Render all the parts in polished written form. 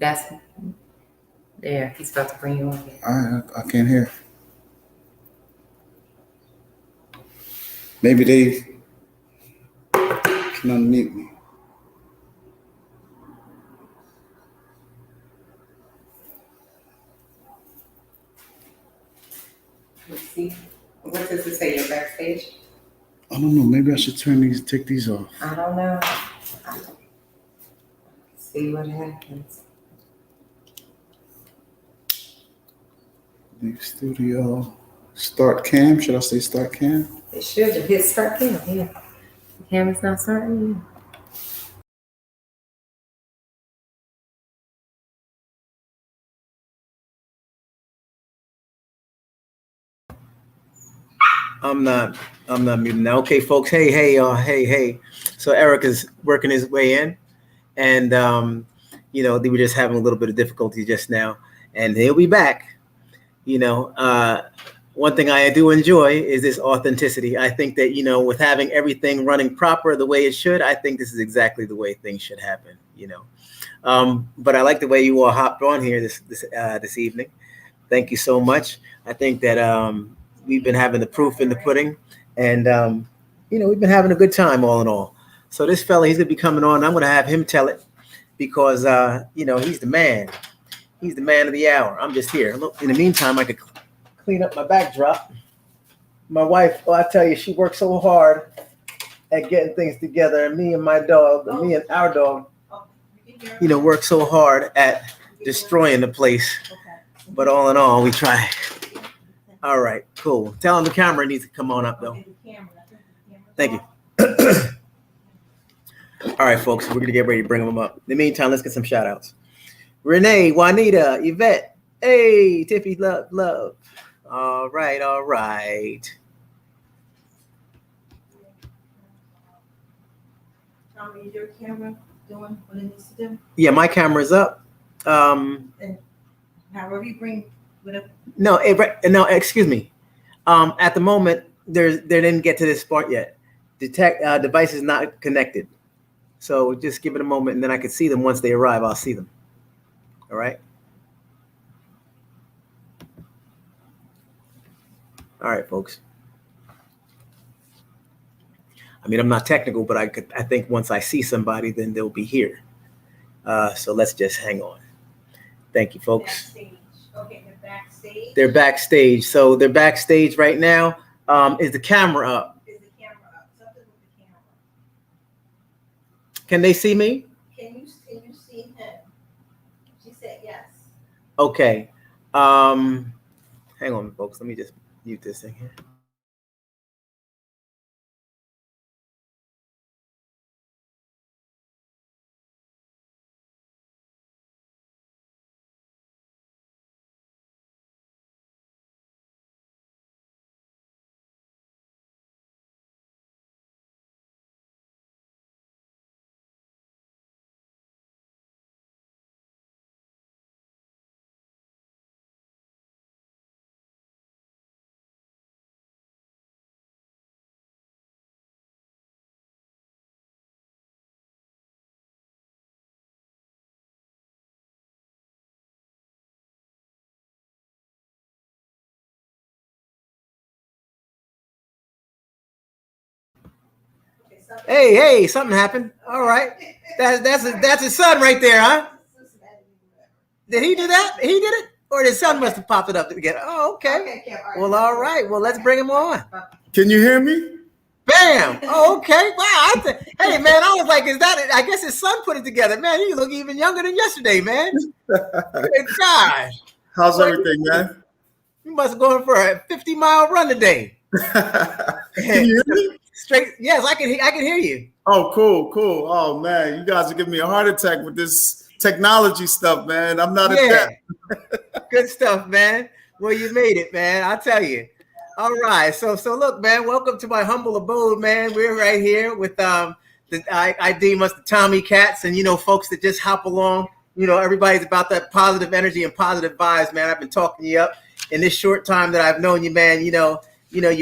That's there. He's about to bring you on. I can't hear. Maybe they can unmute me. Let's see. What does it say? You're backstage? I don't know. Maybe I should take these off. I don't know. See what happens. New studio. Start cam. Should I say start cam? It should have hit start cam. Yeah. The camera's not starting. I'm not muting now. Okay, folks. Hey, y'all. Hey. So Eric is working his way in, and they were just having a little bit of difficulty just now, and he'll be back. One thing I do enjoy is this authenticity. I think that with having everything running proper the way it should, I think this is exactly the way things should happen. But I like the way you all hopped on here this evening. Thank you so much. I think that we've been having the proof in the pudding, and we've been having a good time all in all. So this fella, he's gonna be coming on. I'm gonna have him tell it because he's the man. He's the man of the hour. I'm just here. Look, in the meantime, I could clean up my backdrop. My wife, I tell you, she works so hard at getting things together. And me and our dog, work so hard at destroying the place. But all in all, we try. All right, cool. Tell him the camera needs to come on up, though. Thank you. All right, folks, we're going to get ready to bring them up. In the meantime, let's get some shout outs. Renee, Juanita, Yvette, hey, Tiffy, love. All right. Tommy, is your camera doing what it needs to do? Yeah, my camera's up. And however you bring whatever. No, excuse me. At the moment, they didn't get to this part yet. Device is not connected. So just give it a moment, and then I can see them once they arrive. I'll see them. All right. All right, folks. I mean, I'm not technical, but I think once I see somebody, then they'll be here. So let's just hang on. Thank you, folks. Backstage. Okay, they're backstage. They're backstage. So they're backstage right now. Is the camera up? Is the camera up? Something with the camera. Can they see me? Can you see him? She said yes. Okay. Hang on, folks. Let me just mute this thing here. Hey, something happened. All right. That's his son right there, huh? Did he do that? He did it? Or his son must have popped it up together. Oh, okay. Well, all right. Well, let's bring him on. Can you hear me? Bam. Oh, okay. Wow. Hey, man, I was like, is that it? I guess his son put it together. Man, you look even younger than yesterday, man. Good gosh. How's everything, man? You must have gone for a 50-mile run today. Can you hear me? Straight. Yes, I can hear you. Oh, cool. Oh, man, you guys are giving me a heart attack with this technology stuff, man. I'm not a Good stuff, man. Well, you made it, man. I'll tell you. All right. So look, man, welcome to my humble abode, man. We're right here with I deem us the Tommy Cats, and folks that just hop along. Everybody's about that positive energy and positive vibes, man. I've been talking you up in this short time that I've known you, man. You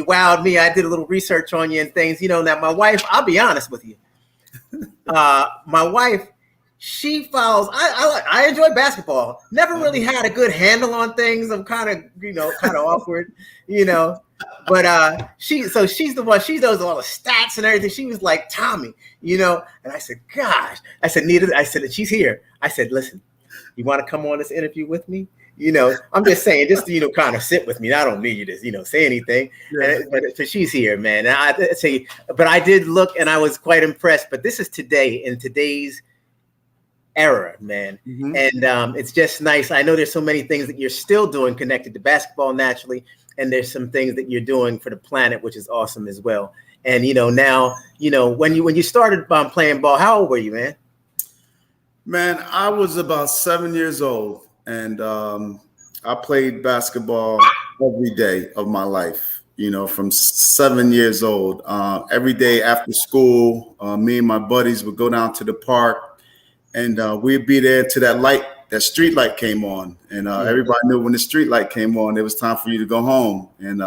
wowed me. I did a little research on you and things. Now my wife, I'll be honest with you. My wife, she follows. I enjoy basketball. Never really had a good handle on things. I'm kind of awkward, But she's the one. She knows all the stats and everything. She was like Tommy, And I said, gosh, I said, Nita. I said, she's here. I said, listen, you want to come on this interview with me? I'm just saying, just to, kind of sit with me. I don't need you to, say anything. Yeah. But she's here, man. And I say, but I did look, and I was quite impressed. But this is in today's era, man. Mm-hmm. And it's just nice. I know there's so many things that you're still doing connected to basketball naturally, and there's some things that you're doing for the planet, which is awesome as well. And now, when you started playing ball, how old were you, man? Man, I was about 7 years old. And I played basketball every day of my life, from 7 years old. Every day after school, me and my buddies would go down to the park, and we'd be there till that street light came on. And everybody knew when the street light came on, it was time for you to go home. And,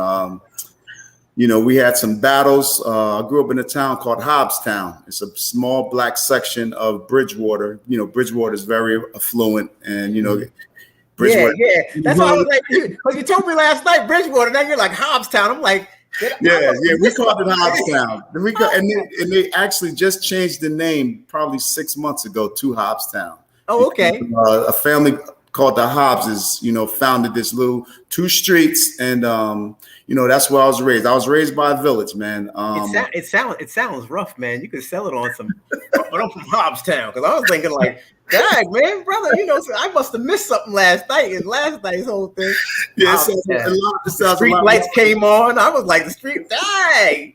we had some battles. I grew up in a town called Hobbstown. It's a small black section of Bridgewater. Bridgewater is very affluent, and, Bridgewater. Yeah. That's why I was like, because you told me last night, Bridgewater. Now you're like Hobbstown. I'm like, yeah. We called it Hobbstown. And they actually just changed the name probably 6 months ago to Hobbstown. Oh, okay. Because, a family called the Hobbses, founded this little 2 streets, and that's where I was raised. I was raised by a village, man. It sounds rough, man. You could sell it on some. But I'm from Hobbstown, because I was thinking like, dang, man, brother, I must have missed something last night, and last night's whole thing. Yeah, the street lights came on. I was like, the street, dang,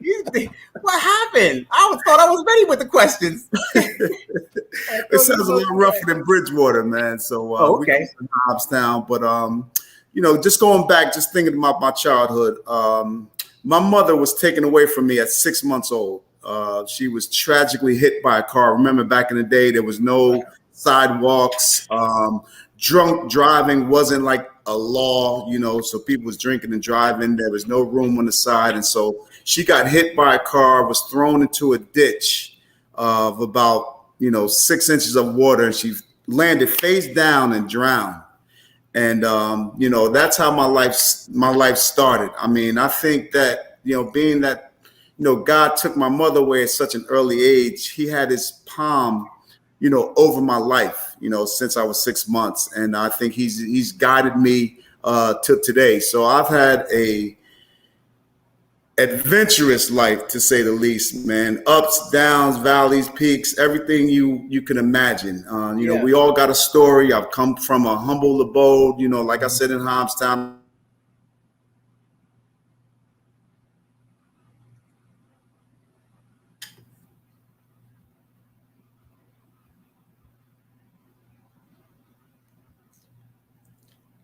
what happened? Thought I was ready with the questions. It sounds a little rougher than Bridgewater, man. So okay, we from Hobbstown, but just going back, just thinking about my childhood. My mother was taken away from me at 6 months old. She was tragically hit by a car. Remember, back in the day, there was no sidewalks. Drunk driving wasn't like a law, so people was drinking and driving. There was no room on the side. And so she got hit by a car, was thrown into a ditch of about, 6 inches of water. And she landed face down and drowned. And, that's how my life started. I mean, I think that, being that, God took my mother away at such an early age, he had his palm, over my life, since I was 6 months. And I think he's guided me till today. So I've had a adventurous life, to say the least, man. Ups, downs, valleys, peaks, everything you can imagine. We all got a story. I've come from a humble abode, like I said, in Hobbstown.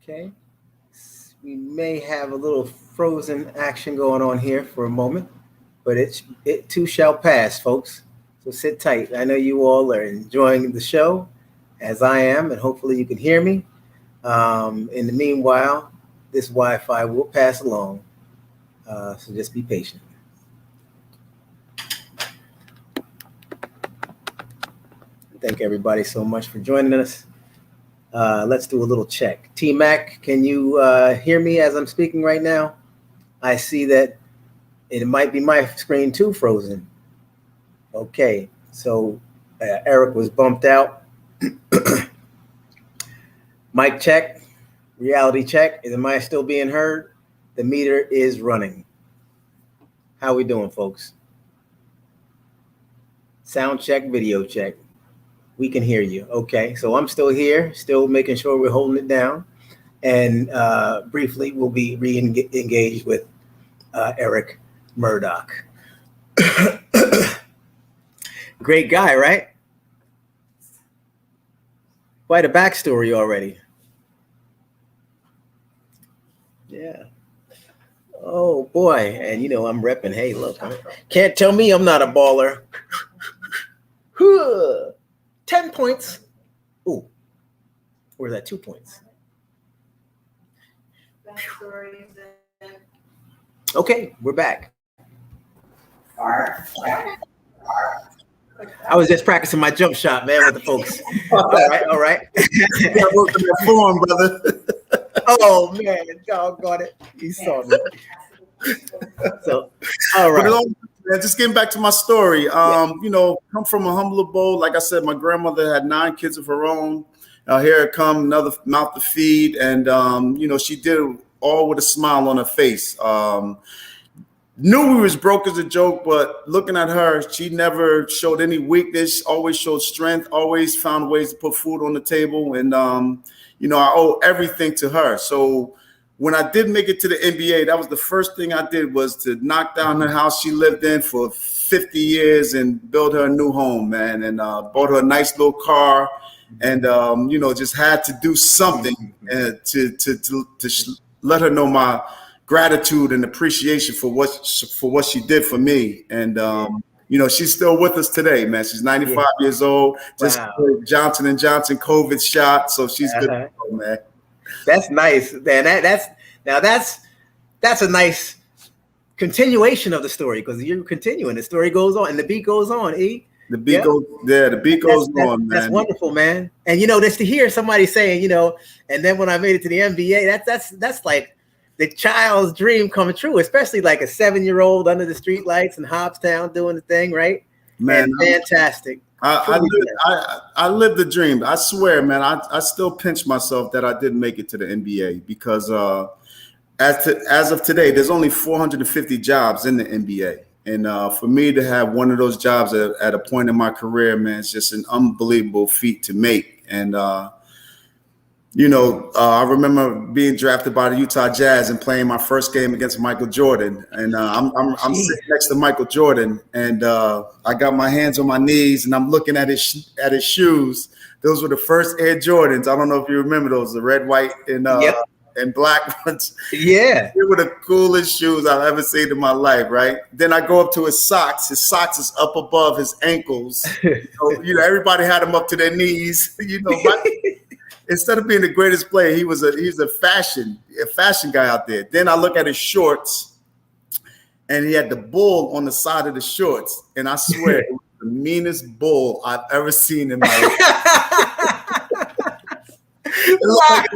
Okay, we may have a little frozen action going on here for a moment, but it too shall pass, folks. So sit tight. I know you all are enjoying the show, as I am, and hopefully you can hear me. In the meanwhile, this Wi-Fi will pass along, so just be patient. Thank everybody so much for joining us. Let's do a little check. T-Mac, can you hear me as I'm speaking right now? I see that it might be my screen too frozen. Okay, so Eric was bumped out. Mic check, reality check. Am I still being heard? The meter is running. How we doing, folks? Sound check, video check. We can hear you. Okay, so I'm still here, still making sure we're holding it down. And briefly, we'll be re-engaged with Erick Murdock. Great guy, right? Quite a backstory already. Yeah. Oh, boy. And, I'm repping. Hey, look, can't tell me I'm not a baller. 10 points. Ooh, where's that? 2 points. Okay, we're back. I was just practicing my jump shot, man, with the folks. All right. I worked on that form, brother. Oh man, doggone it, he saw me. So, all right. Man, just getting back to my story. Come from a humble abode. Like I said, my grandmother had 9 kids of her own. Here it come, another mouth to feed, and she did it all with a smile on her face. Knew we was broke as a joke, but looking at her, she never showed any weakness, always showed strength, always found ways to put food on the table. And, I owe everything to her. So when I did make it to the NBA, that was the first thing I did, was to knock down the house she lived in for 50 years and build her a new home, man. And bought her a nice little car, and, just had to do something to let her know my gratitude and appreciation for what she did for me. And she's still with us today, man. She's 95 years old. Just Johnson & Johnson COVID shot, so she's good to go, man. That's nice, man. That's a nice continuation of the story, because you're continuing. The story goes on and the beat goes on. E. The beat goes on, man. That's wonderful, man. And just to hear somebody saying, and then when I made it to the NBA, that's like the child's dream coming true, especially like a 7-year-old under the street lights in Hobbstown doing the thing, right? Man, and fantastic. I lived the dream. I swear, man. I still pinch myself that I didn't make it to the NBA, because as of today, there's only 450 jobs in the NBA. And for me to have one of those jobs at a point in my career, man, it's just an unbelievable feat to make. And I remember being drafted by the Utah Jazz and playing my first game against Michael Jordan. And I'm sitting next to Michael Jordan, and I got my hands on my knees, and I'm looking at his shoes. Those were the first Air Jordans. I don't know if you remember those, the red, white, and black ones. Yeah. They were the coolest shoes I've ever seen in my life, right? Then I go up to his socks. His socks is up above his ankles. So, everybody had him up to their knees. Instead of being the greatest player, he's a fashion guy out there. Then I look at his shorts, and he had the bull on the side of the shorts. And I swear, it was the meanest bull I've ever seen in my life. It looked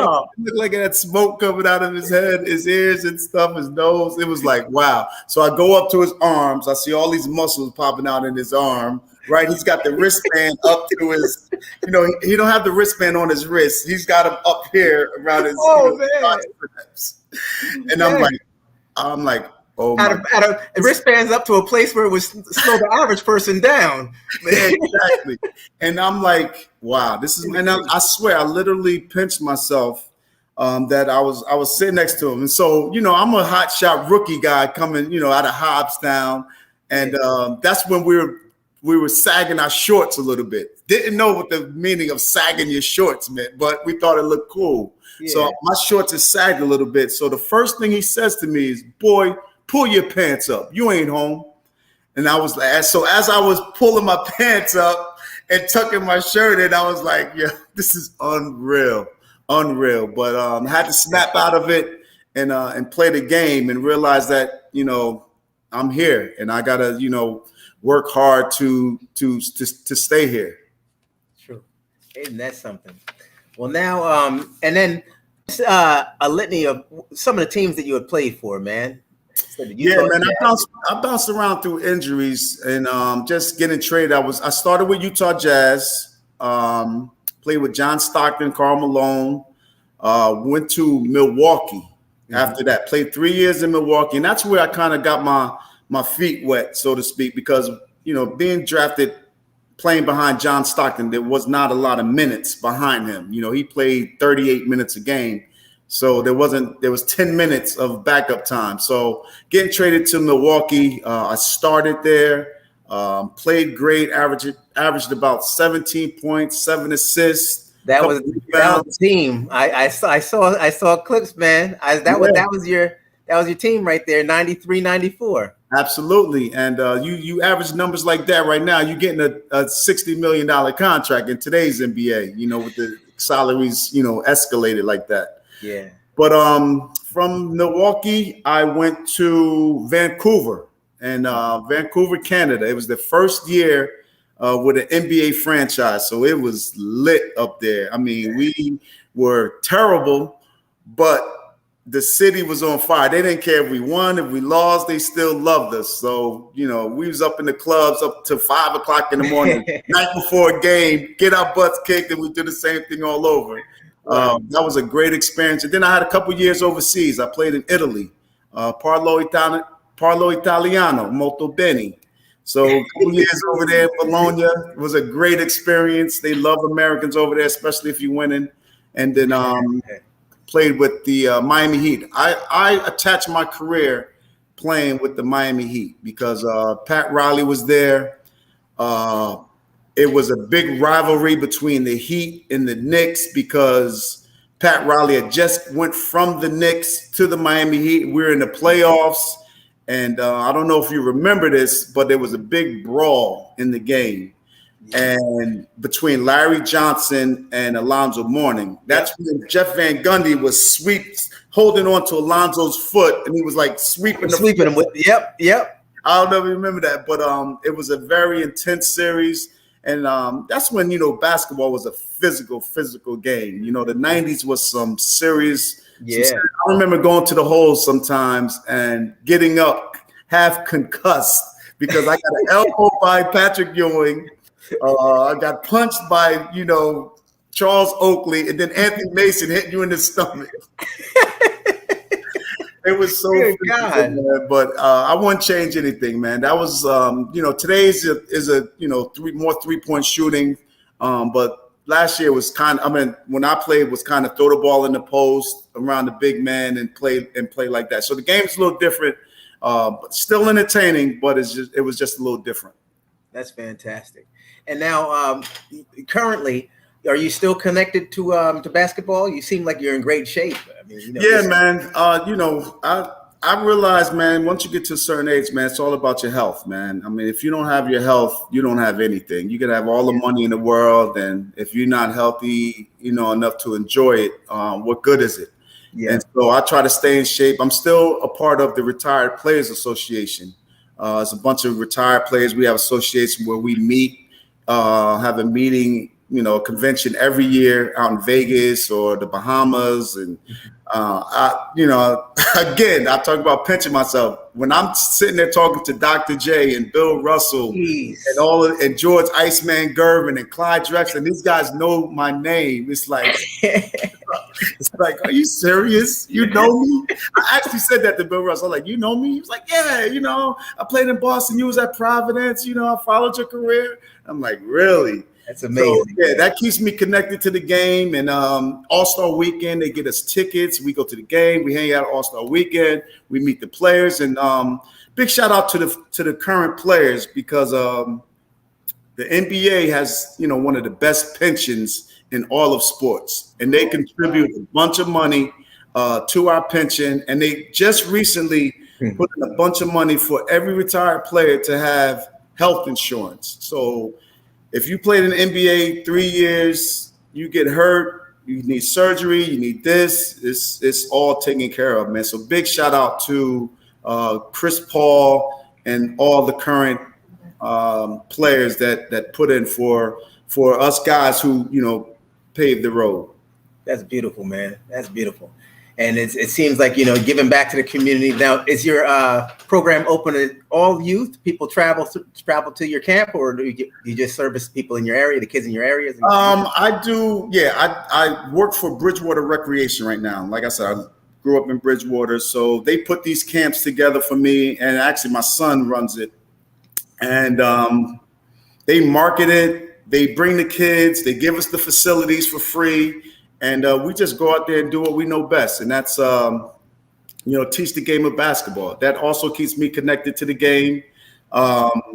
like it had smoke coming out of his head, his ears and stuff, his nose. It was like, wow. So I go up to his arms. I see all these muscles popping out in his arm. Right, he's got the wristband up to his, he don't have the wristband on his wrist. He's got him up here around his. And I'm like, oh my God. Wristbands up to a place where it would slow the average person down. Yeah, exactly. And I'm like, wow, this is. And I swear, I literally pinched myself that I was sitting next to him. And so, I'm a hot shot rookie guy coming, out of Hobbstown, and that's when we were sagging our shorts a little bit. Didn't know what the meaning of sagging your shorts meant, but we thought it looked cool. Yeah. So my shorts are sagged a little bit. So the first thing he says to me is, boy, pull your pants up. You ain't home. And I was like, so as I was pulling my pants up and tucking my shirt in, I was like, yeah, this is unreal. But I had to snap out of it and play the game and realize that, I'm here and I gotta, work hard to stay here. True. Isn't that something? Well, now, and then a litany of some of the teams that you had played for, man. So man, I bounced around through injuries and just getting traded. I started with Utah Jazz, played with John Stockton, Karl Malone, went to Milwaukee after that, played 3 years in Milwaukee. And that's where I kind of got my feet wet, so to speak, because, being drafted, playing behind John Stockton, there was not a lot of minutes behind him. He played 38 minutes a game. So there was 10 minutes of backup time. So getting traded to Milwaukee, I started there, played great, averaged about 17 points, 7 assists. That was the team. I saw clips, man. That was your team right there, 93, 94. Absolutely. And you average numbers like that right now, you're getting a $60 million contract in today's NBA, with the salaries, escalated like that. Yeah. But from Milwaukee, I went to Vancouver, Canada. It was the first year with an NBA franchise. So it was lit up there. I mean, we were terrible, but the city was on fire. They didn't care if we won, if we lost, they still loved us. So, we was up in the clubs up to 5 o'clock in the morning, night before a game, get our butts kicked, and we do the same thing all over. That was a great experience. And then I had a couple years overseas. I played in Italy, Parlo Italiano, molto bene. So a couple years over there in Bologna. It was a great experience. They love Americans over there, especially if you're winning. And then played with the Miami Heat. I attached my career playing with the Miami Heat because Pat Riley was there. It was a big rivalry between the Heat and the Knicks because Pat Riley had just went from the Knicks to the Miami Heat. We were in the playoffs. And I don't know if you remember this, but there was a big brawl in the game. And between Larry Johnson and Alonzo Mourning. That's when Jeff Van Gundy was holding on to Alonzo's foot, and he was like sweeping him with. Yep. I don't know if you remember that, but it was a very intense series. And that's when, basketball was a physical game. The 90s was some serious. I remember going to the holes sometimes and getting up half concussed because I got an elbow by Patrick Ewing. I got punched by, Charles Oakley, and then Anthony Mason hitting you in the stomach. It was so physical, man, but I wouldn't change anything, man. That was, today is a more 3-point shooting, but last year was when I played was kind of throw the ball in the post around the big man and play like that. So the game's a little different, but still entertaining, but it was just a little different. That's fantastic. And now, currently, are you still connected to basketball? You seem like you're in great shape. I mean, man. I realize, man, once you get to a certain age, man, it's all about your health, man. I mean, if you don't have your health, you don't have anything. You can have all the money in the world, and if you're not healthy, enough to enjoy it, what good is it? Yeah. And so I try to stay in shape. I'm still a part of the Retired Players Association. It's a bunch of retired players. We have an association where we meet, have a meeting, convention every year out in Vegas or the Bahamas. And, again, I talk about pinching myself. When I'm sitting there talking to Dr. J and Bill Russell and George Iceman Gervin and Clyde Drexler, these guys know my name. It's like, are you serious? You know me? I actually said that to Bill Russell. Like, you know me? He was like, yeah, I played in Boston. You was at Providence. I followed your career. I'm like, really? That's amazing. So, that keeps me connected to the game. And All-Star Weekend, they get us tickets. We go to the game. We hang out All-Star Weekend. We meet the players. And big shout out to the current players because the NBA has, one of the best pensions in all of sports. And they contribute a bunch of money to our pension. And they just recently put in a bunch of money for every retired player to have health insurance. So if you played in the NBA 3 years, you get hurt, you need surgery, you need this, it's all taken care of, man. So big shout out to Chris Paul and all the current players that put in for us guys who, paved the road. That's beautiful, man. That's beautiful. And it seems like, giving back to the community. Now, is your program open to all youth? People travel to your camp, or do you just service people in your area, the kids in your areas? I do. Yeah, I work for Bridgewater Recreation right now. Like I said, I grew up in Bridgewater. So they put these camps together for me. And actually, my son runs it. And they market it. They bring the kids. They give us the facilities for free. And we just go out there and do what we know best. And that's, teach the game of basketball. That also keeps me connected to the game. The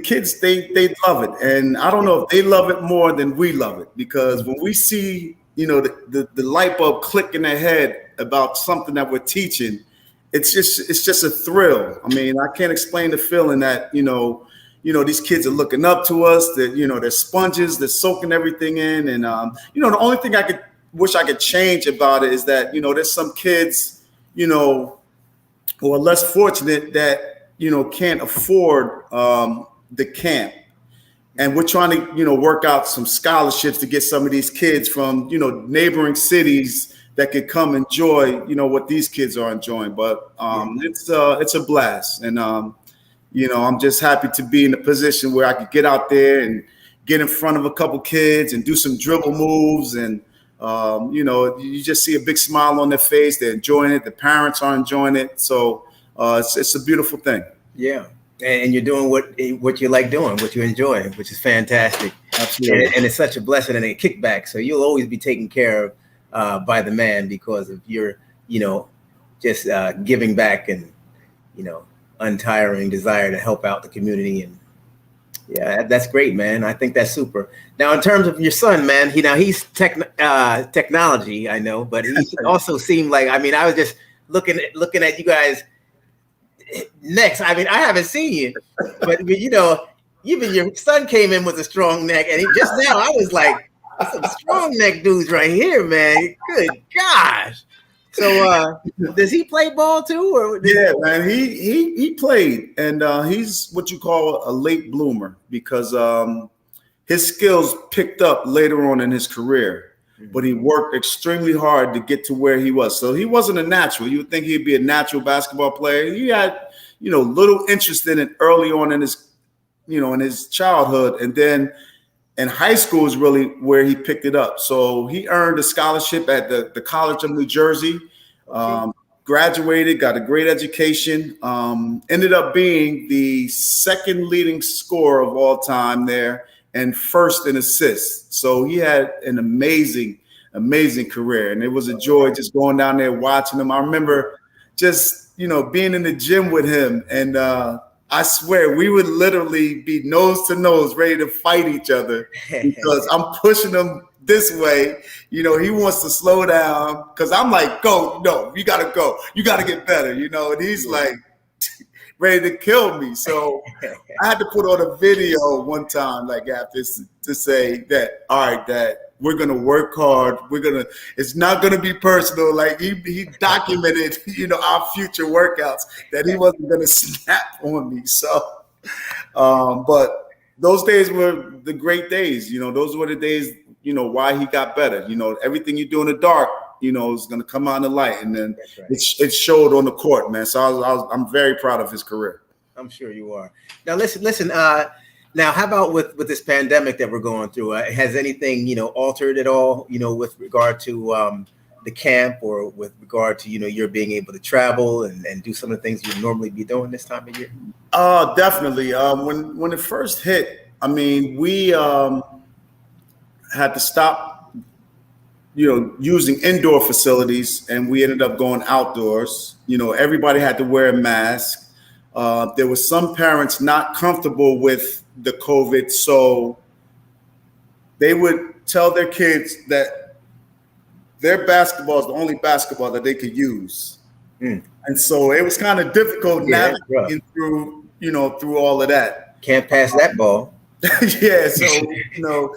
kids, they love it. And I don't know if they love it more than we love it. Because when we see, the light bulb click in their head about something that we're teaching, it's just a thrill. I mean, I can't explain the feeling that, these kids are looking up to us. That they're sponges. They're soaking everything in. And the only thing I wish I could change about it is that there's some kids who are less fortunate that can't afford the camp. And we're trying to, work out some scholarships to get some of these kids from, neighboring cities that could come enjoy, what these kids are enjoying. But it's a blast. And, I'm just happy to be in a position where I could get out there and get in front of a couple kids and do some dribble moves. And, you just see a big smile on their face. They're enjoying it. The parents are enjoying it. So it's a beautiful thing. Yeah. And you're doing what you like doing, what you enjoy, which is fantastic. Absolutely. And it's such a blessing and a kickback. So you'll always be taken care of by the man because of your, just giving back and, untiring desire to help out the community. And yeah, that's great, man. I think that's super. Now, in terms of your son, man, he's technology, I know, but he also seemed like, I was just looking at you guys. Next, I haven't seen you, but even your son came in with a strong neck, and just now I was like, some strong neck dudes right here, man. Good gosh. So, does he play ball too, or man, he played, and he's what you call a late bloomer because his skills picked up later on in his career. But he worked extremely hard to get to where he was. So he wasn't a natural. You would think he'd be a natural basketball player. He had, little interest in it early on in his, in his childhood. And then in high school is really where he picked it up. So he earned a scholarship at the College of New Jersey, graduated, got a great education, ended up being the second leading scorer of all time there, and first in assists. So he had an amazing career. And it was a joy just going down there watching him. I remember just, being in the gym with him. And I swear we would literally be nose to nose ready to fight each other because I'm pushing him this way. He wants to slow down because I'm like, go, no, you got to go. You got to get better, and he's like, ready to kill me. So I had to put on a video one time, like after to say that, all right, Dad, we're going to work hard. It's not going to be personal. Like he documented, our future workouts that he wasn't going to snap on me. So, but those days were the great days, those were the days, why he got better. Everything you do in the dark, is going to come out in the light, and then right. it showed on the court, man. So I'm very proud of his career. I'm sure you are. Now listen. Now, how about with this pandemic that we're going through? Has anything altered at all? With regard to the camp, or with regard to you're being able to travel and do some of the things you'd normally be doing this time of year? Definitely. When it first hit, we had to stop using indoor facilities, and we ended up going outdoors. Everybody had to wear a mask. There were some parents not comfortable with the COVID, so they would tell their kids that their basketball is the only basketball that they could use. And so it was kind of difficult navigating through all of that. Can't pass that ball. Yeah, so,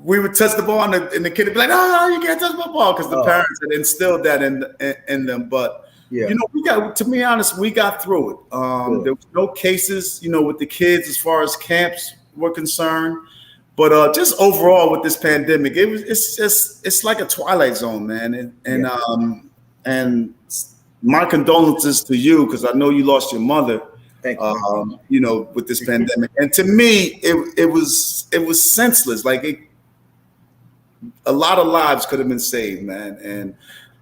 we would touch the ball and the kid would be like, "Oh, you can't touch my ball," because the parents had instilled that in them. But to be honest, we got through it. There was no cases, with the kids as far as camps were concerned. But just overall with this pandemic, it's like a twilight zone, man. And my condolences to you, because I know you lost your mother. Thank you. With this pandemic. And to me, it was senseless. Like a lot of lives could have been saved, man. And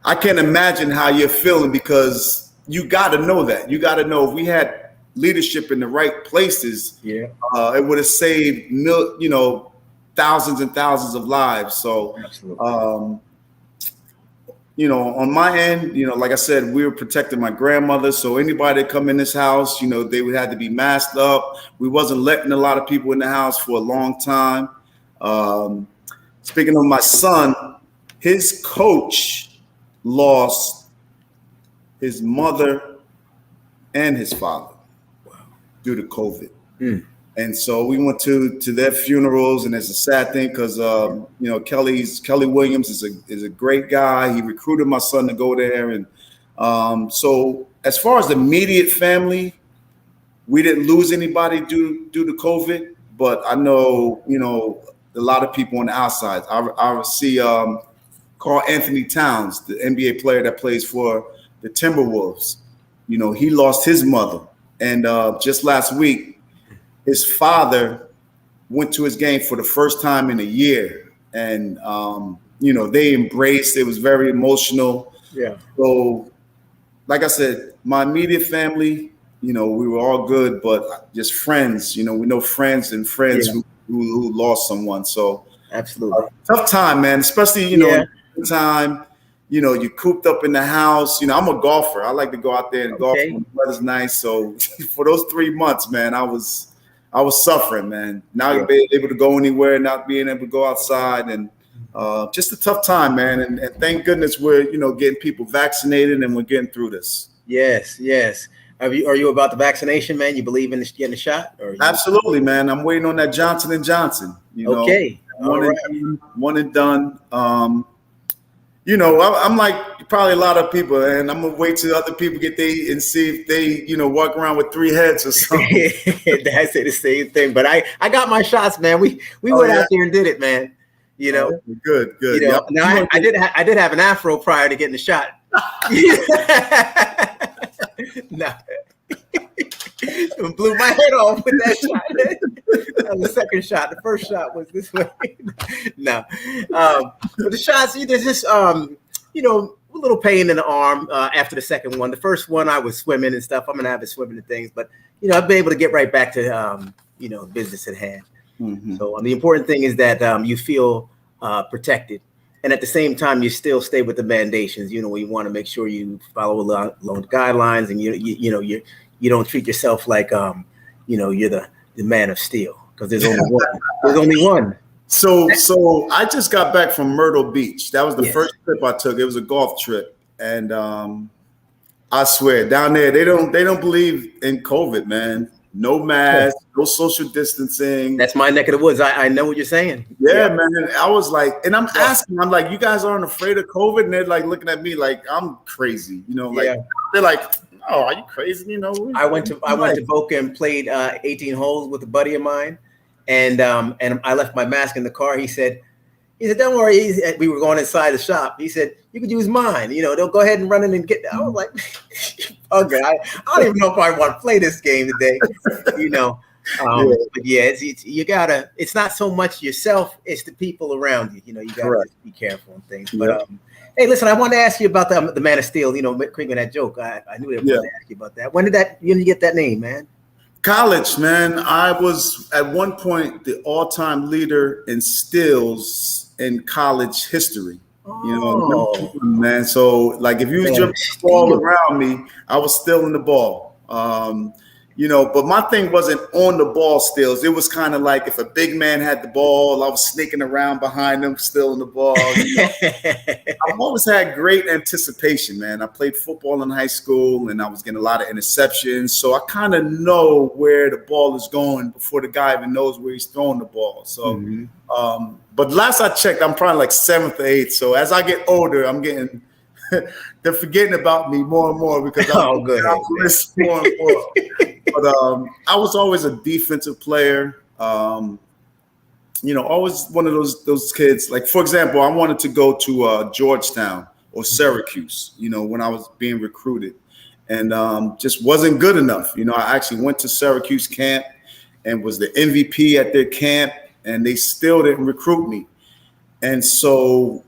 I can't imagine how you're feeling, because you got to know that. You got to know if we had leadership in the right places, it would have saved thousands and thousands of lives. So, on my end, like I said, we were protecting my grandmother. So anybody that come in this house, they would have to be masked up. We wasn't letting a lot of people in the house for a long time. Speaking of my son, his coach lost his mother and his father due to COVID. And so we went to their funerals, and it's a sad thing because Kelly Williams is a great guy. He recruited my son to go there, and so as far as the immediate family, we didn't lose anybody due to COVID, but I know, a lot of people on the outside. I see Karl Anthony Towns, the NBA player that plays for the Timberwolves. He lost his mother. And just last week, his father went to his game for the first time in a year. And, they embraced. It was very emotional. Yeah. So, like I said, my immediate family, we were all good, but just friends, we know friends and friends who lost someone. So absolutely tough time, man, especially, time, you're cooped up in the house. I'm a golfer. I like to go out there and golf when the weather's nice. So for those 3 months, man, I was suffering, man. Not being able to go anywhere, not being able to go outside, and just a tough time, man. And thank goodness we're, getting people vaccinated and we're getting through this. Yes. Are you about the vaccination, man? You believe in getting a shot? Absolutely, man. I'm waiting on that Johnson & Johnson. Okay. One and done. I'm like probably a lot of people, and I'm gonna wait till other people get they and see if they, walk around with 3 heads or something. That's the same thing. But I got my shots, man. We went out there and did it, man. Good. Now I did have an afro prior to getting the shot. No. Blew my head off with that shot. That was the second shot. The first shot was this way. No. But the shots, there's just, a little pain in the arm after the second one. The first one, I was swimming and stuff. I'm an avid swimmer and things. But, I've been able to get right back to, business at hand. Mm-hmm. So the important thing is that you feel protected. And at the same time, you still stay with the mandations. You want to make sure you follow along the guidelines, and you don't treat yourself like you're the man of steel, because there's only one. There's only one. So I just got back from Myrtle Beach. That was the first trip I took. It was a golf trip, and I swear down there they don't believe in COVID, man. No mask, no social distancing. That's my neck of the woods. I know what you're saying. Yeah, man. I was like, and I'm asking, I'm like, you guys aren't afraid of COVID? And they're like looking at me like I'm crazy, they're like, oh, are you crazy? I went to Boca and played 18 holes with a buddy of mine, and I left my mask in the car. He said, don't worry. We were going inside the shop. He said, you could use mine. They'll go ahead and run in and get. I was like, okay, I don't even know if I want to play this game today. But you gotta. It's not so much yourself; it's the people around you. You gotta be careful and things. But hey, listen, I wanted to ask you about the Man of Steel. Creating that joke. I knew they wanted to ask you about that. When did you get that name, man? College, man. I was at one point the all-time leader in steals in college history. Man. So like if you was jumping the ball around me, I was stealing the ball. But my thing wasn't on the ball steals. It was kind of like if a big man had the ball, I was sneaking around behind him, stealing the ball. I've always had great anticipation, man. I played football in high school, and I was getting a lot of interceptions. So I kind of know where the ball is going before the guy even knows where he's throwing the ball. So, but last I checked, I'm probably like 7th or 8th. So as I get older, I'm getting they're forgetting about me more and more because I'm more and more. But I was always a defensive player. Always one of those kids. Like, for example, I wanted to go to Georgetown or Syracuse, when I was being recruited, and just wasn't good enough. I actually went to Syracuse camp and was the MVP at their camp, and they still didn't recruit me. And so,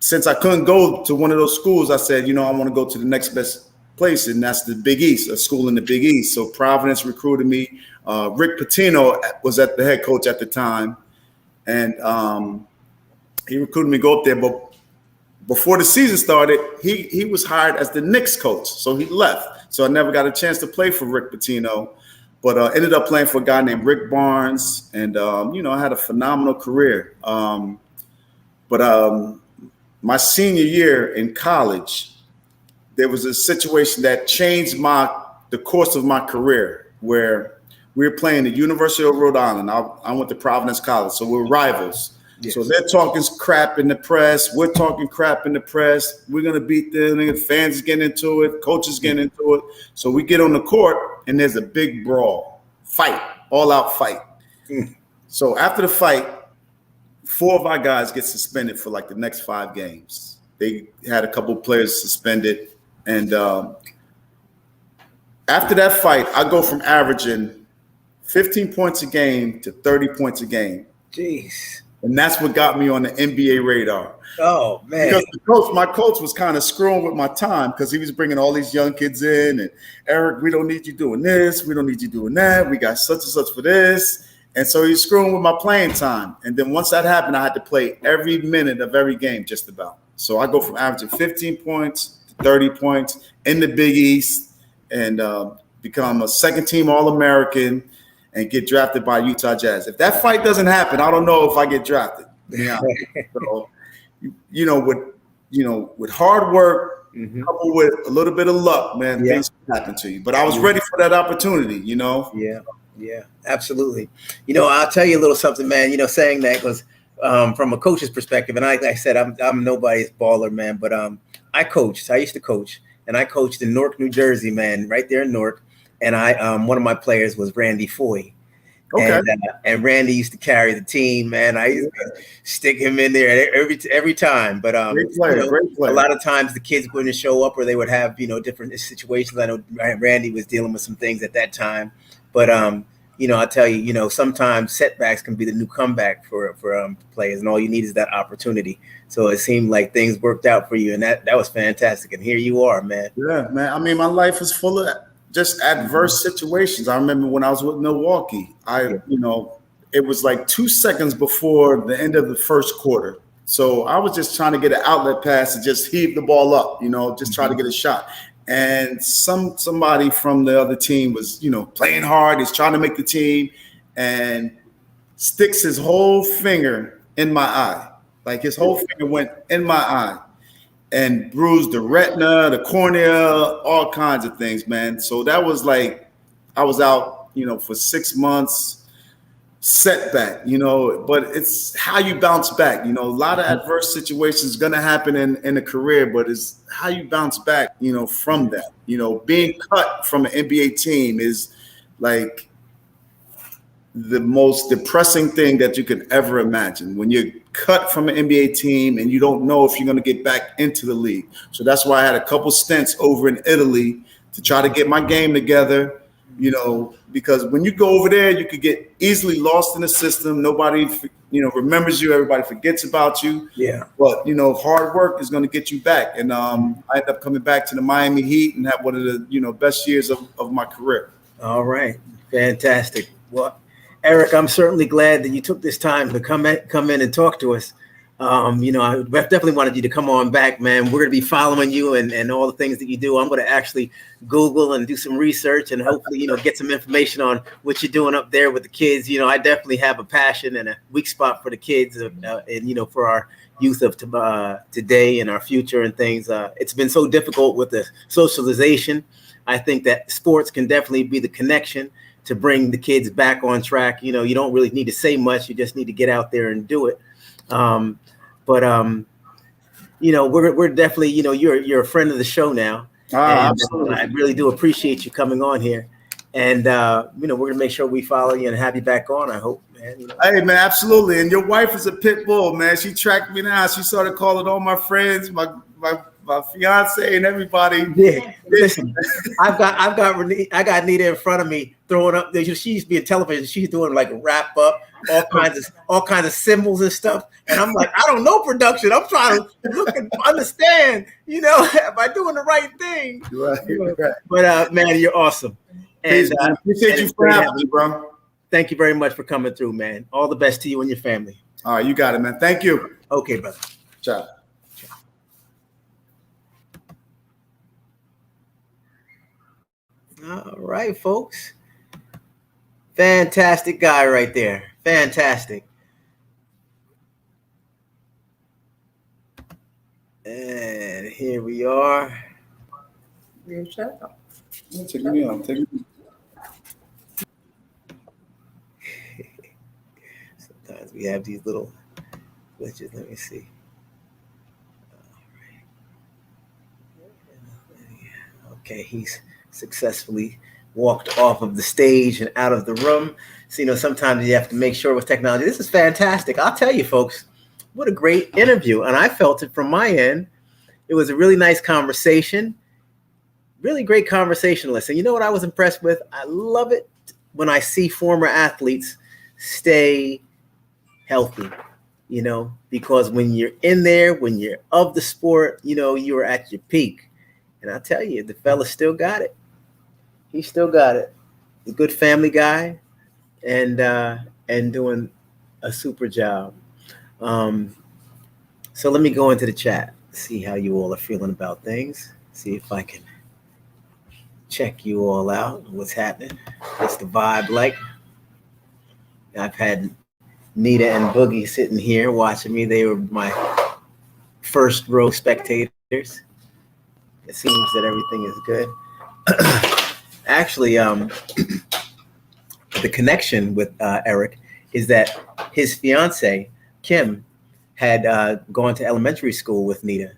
since I couldn't go to one of those schools, I said, I want to go to the next best place, and that's the Big East, a school in the Big East. So Providence recruited me. Rick Pitino was the head coach at the time, and he recruited me to go up there. But before the season started, he was hired as the Knicks coach, so he left. So I never got a chance to play for Rick Pitino, but ended up playing for a guy named Rick Barnes, and I had a phenomenal career. My senior year in college, there was a situation that changed the course of my career, where we were playing the University of Rhode Island. I went to Providence College, so we're rivals. Yes. So they're talking crap in the press. We're talking crap in the press. We're going to beat them. The fans getting into it. Coaches getting into it. So we get on the court, and there's a big brawl, fight. all out fight. Mm. So after the fight, 4 of our guys get suspended for like the next 5 games. They had a couple of players suspended. And after that fight, I go from averaging 15 points a game to 30 points a game. Jeez. And that's what got me on the NBA radar. Oh, man. Because my coach was kind of screwing with my time because he was bringing all these young kids in. And, Eric, we don't need you doing this. We don't need you doing that. We got such and such for this. And so he's screwing with my playing time. And then once that happened, I had to play every minute of every game just about. So I go from averaging 15 points to 30 points in the Big East and become a second-team All-American and get drafted by Utah Jazz. If that fight doesn't happen, I don't know if I get drafted. Yeah. So, with hard work, coupled with a little bit of luck, man, things can happen to you. But I was ready for that opportunity, Yeah, absolutely. I'll tell you a little something, man. Saying that because from a coach's perspective, and like I said, I'm nobody's baller, man. But I coached. I used to coach, and I coached in Newark, New Jersey, man, right there in Newark. And I one of my players was Randy Foy. Okay. And Randy used to carry the team, man. I used to stick him in there every time. But great player. A lot of times the kids wouldn't show up, or they would have different situations. I know Randy was dealing with some things at that time. But I tell you, sometimes setbacks can be the new comeback for players, and all you need is that opportunity. So it seemed like things worked out for you, and that was fantastic. And here you are, man. Yeah, man. I mean, my life is full of just adverse situations. I remember when I was with Milwaukee, it was like 2 seconds before the end of the first quarter. So I was just trying to get an outlet pass and just heave the ball up, just try to get a shot. And somebody from the other team was, playing hard. He's trying to make the team and sticks his whole finger in my eye. Like his whole finger went in my eye and bruised the retina, the cornea, all kinds of things, man. So that was like, I was out, for 6 months, setback, but it's how you bounce back. A lot of adverse situations going to happen in a career, but it's how you bounce back, from that. Being cut from an NBA team is like the most depressing thing that you could ever imagine. When you're cut from an NBA team and you don't know if you're going to get back into the league. So that's why I had a couple stints over in Italy to try to get my game together, because when you go over there, you could get easily lost in the system. Nobody, remembers you. Everybody forgets about you. Yeah. But, hard work is going to get you back. And I ended up coming back to the Miami Heat and have one of the, best years of my career. All right. Fantastic. Well, Eric, I'm certainly glad that you took this time to come in and talk to us. I definitely wanted you to come on back, man. We're going to be following you and all the things that you do. I'm going to actually Google and do some research and hopefully, get some information on what you're doing up there with the kids. I definitely have a passion and a weak spot for the kids and, for our youth of today and our future and things. It's been so difficult with the socialization. I think that sports can definitely be the connection to bring the kids back on track. You don't really need to say much. You just need to get out there and do it. We're definitely, you're a friend of the show now. Absolutely. I really do appreciate you coming on here. And, we're going to make sure we follow you and have you back on, I hope, man. Hey, man, absolutely. And your wife is a pit bull, man. She tracked me down. She started calling all my friends, my fiance and everybody. Yeah. Listen, I got Nita in front of me throwing up. She used to be in television. She's doing like a wrap up, all kinds of symbols and stuff. And I'm like, I don't know production. I'm trying to look and understand. Am I doing the right thing? Right. But man, you're awesome. And appreciate you for having me, bro. Thank you very much for coming through, man. All the best to you and your family. All right, you got it, man. Thank you. Okay, brother. Ciao. All right, folks. Fantastic guy right there. Fantastic. And here we are. Take me on. Sometimes we have these little glitches. Let me see. All right. Okay, he's successfully walked off of the stage and out of the room. So, sometimes you have to make sure with technology. This is fantastic. I'll tell you, folks, what a great interview. And I felt it from my end. It was a really nice conversation, really great conversationalist. And you know what I was impressed with? I love it when I see former athletes stay healthy, because when you're in there, when you're of the sport, you're at your peak. And I tell you, the fella still got it. He still got it. He's a good family guy and doing a super job. So let me go into the chat, see how you all are feeling about things, see if I can check you all out, what's happening, what's the vibe like. I've had Nita and Boogie sitting here watching me. They were my first row spectators. It seems that everything is good. Actually, the connection with Eric is that his fiance, Kim, had gone to elementary school with Nita.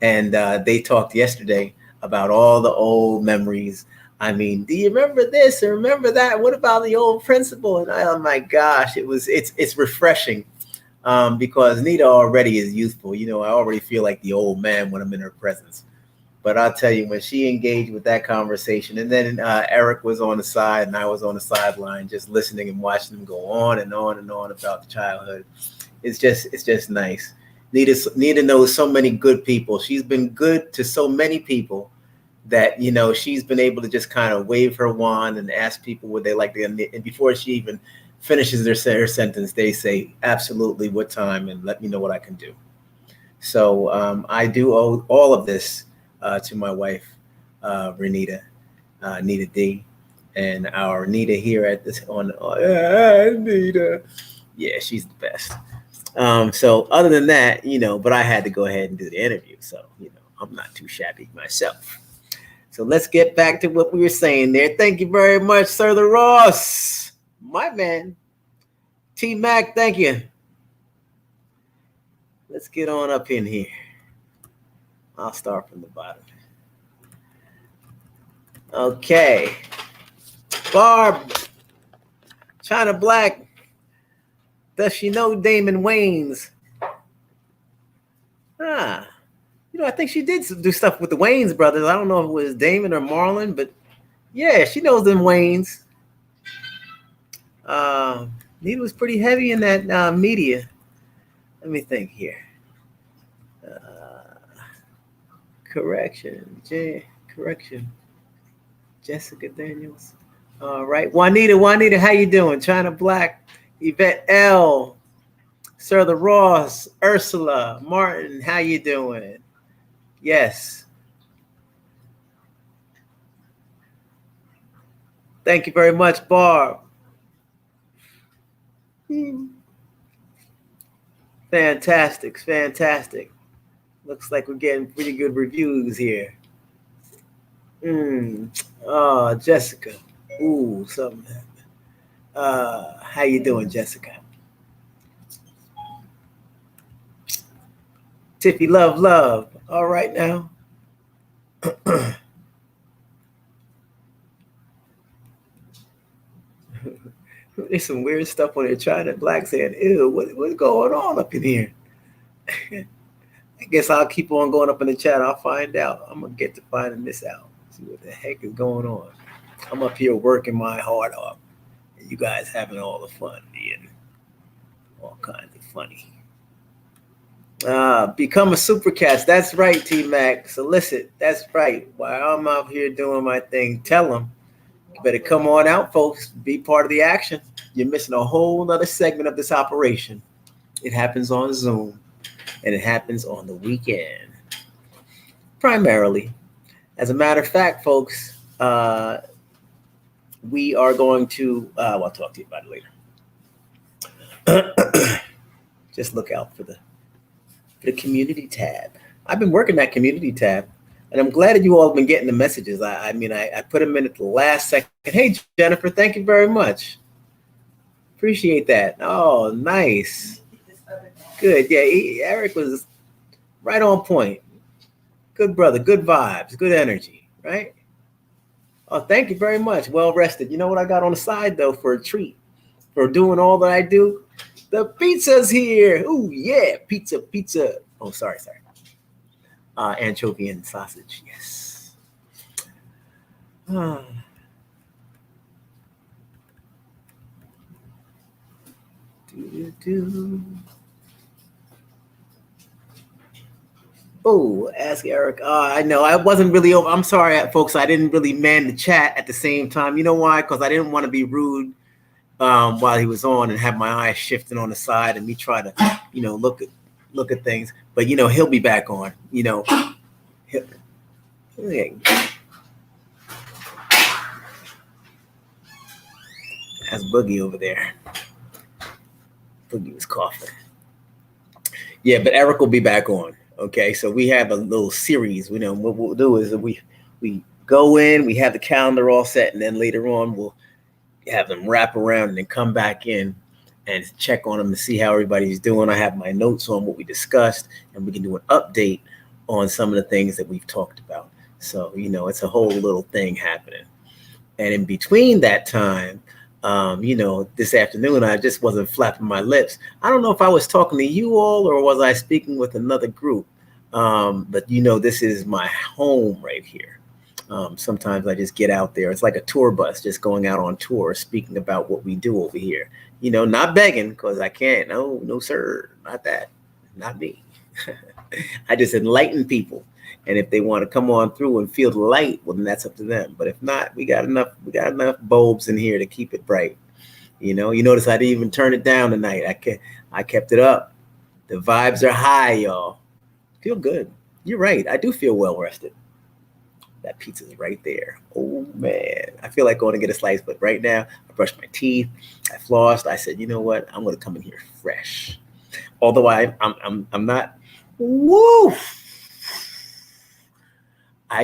And they talked yesterday about all the old memories. I mean, do you remember this or remember that? What about the old principal? And oh my gosh, it's refreshing because Nita already is youthful. I already feel like the old man when I'm in her presence. But I'll tell you, when she engaged with that conversation, and then Eric was on the side and I was on the sideline just listening and watching them go on and on and on about the childhood. It's just nice. Nita knows so many good people. She's been good to so many people that, she's been able to just kind of wave her wand and ask people what they like to, and before she even finishes her sentence, they say, absolutely, what time, and let me know what I can do. So I do owe all of this to my wife, Renita, Nita D, and our Nita here at this on Nita. Yeah, she's the best. So other than that, but I had to go ahead and do the interview. So, I'm not too shabby myself. So let's get back to what we were saying there. Thank you very much, Sir the Ross. My man. T-Mac, thank you. Let's get on up in here. I'll start from the bottom. Okay. Barb. China Black. Does she know Damon Wayans? I think she did do stuff with the Wayans brothers. I don't know if it was Damon or Marlon, but yeah, she knows them Wayans. Nita was pretty heavy in that media. Let me think here. Correction. Jessica Daniels. All right. Juanita, how you doing? China Black, Yvette L, Sir the Ross, Ursula, Martin, how you doing? Yes. Thank you very much, Barb. Fantastic. Looks like we're getting pretty good reviews here. Jessica. Ooh, something happened. How you doing, Jessica? Tiffy, love. All right now. There's some weird stuff on there. China Black saying, ew, what's going on up in here? I guess I'll keep on going up in the chat. I'll find out. I'm going to get to finding this out. See what the heck is going on. I'm up here working my heart off. And you guys having all the fun and all kinds of funny. Become a supercast. That's right, T-Mac. Solicit. That's right. While I'm out here doing my thing, tell them. You better come on out, folks. Be part of the action. You're missing a whole other segment of this operation. It happens on Zoom, and it happens on the weekend, primarily. As a matter of fact, folks, we are going to, I'll talk to you about it later. Just look out for the community tab. I've been working that community tab, and I'm glad that you all have been getting the messages. I put them in at the last second. Hey, Jennifer, thank you very much. Appreciate that. Oh, nice. Good. Yeah, Eric was right on point. Good brother, good vibes, good energy, right? Oh, thank you very much. Well rested. You know what I got on the side though for a treat for doing all that I do? The pizza's here. Ooh, yeah, pizza, pizza. Oh, sorry. Anchovy and sausage. Yes. Ah. Do. Oh, ask Eric. I know I wasn't really. I'm sorry, folks. I didn't really man the chat at the same time. You know why? Because I didn't want to be rude while he was on and have my eyes shifting on the side and me try to, look at things. But he'll be back on. That's Boogie over there. Boogie was coughing. Yeah, but Eric will be back on. Okay, so we have a little series. What we'll do is we go in, we have the calendar all set, and then later on we'll have them wrap around and then come back in and check on them and see how everybody's doing. I have my notes on what we discussed, and we can do an update on some of the things that we've talked about. So, it's a whole little thing happening. And in between that time, this afternoon, I just wasn't flapping my lips. I don't know if I was talking to you all or was I speaking with another group. But this is my home right here. Sometimes I just get out there. It's like a tour bus, just going out on tour, speaking about what we do over here. Not begging because I can't. No, sir, not that. Not me. I just enlighten people. And if they want to come on through and feel the light, well, then that's up to them. But if not, we got enough bulbs in here to keep it bright. You notice I didn't even turn it down tonight. I kept it up. The vibes are high, y'all. Feel good. You're right. I do feel well rested. That pizza's right there. Oh man, I feel like going to get a slice, but right now I brushed my teeth, I flossed. I said, you know what? I'm going to come in here fresh. Although I'm not. Woo! I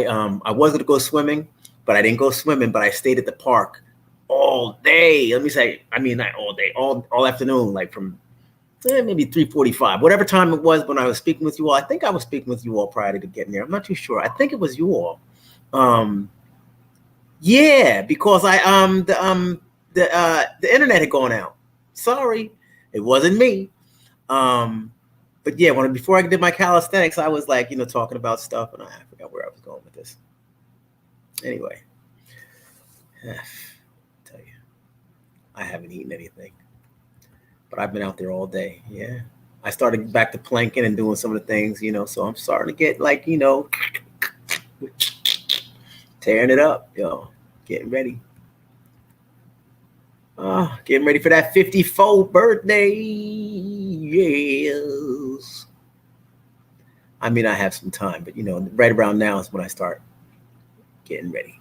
was going to go swimming, but I didn't go swimming. But I stayed at the park all day. Let me say, not all day, all afternoon, like from maybe 3:45, whatever time it was when I was speaking with you all. I think I was speaking with you all prior to getting there. I'm not too sure. I think it was you all. Yeah, because the internet had gone out. Sorry, it wasn't me. But yeah, before I did my calisthenics, I was like, talking about stuff, and I forgot where I was going with this. Anyway, tell you, I haven't eaten anything, but I've been out there all day. Yeah, I started back to planking and doing some of the things, so I'm starting to get like, tearing it up, getting ready. Getting ready for that 54th birthday. Yes. I have some time, but right around now is when I start getting ready.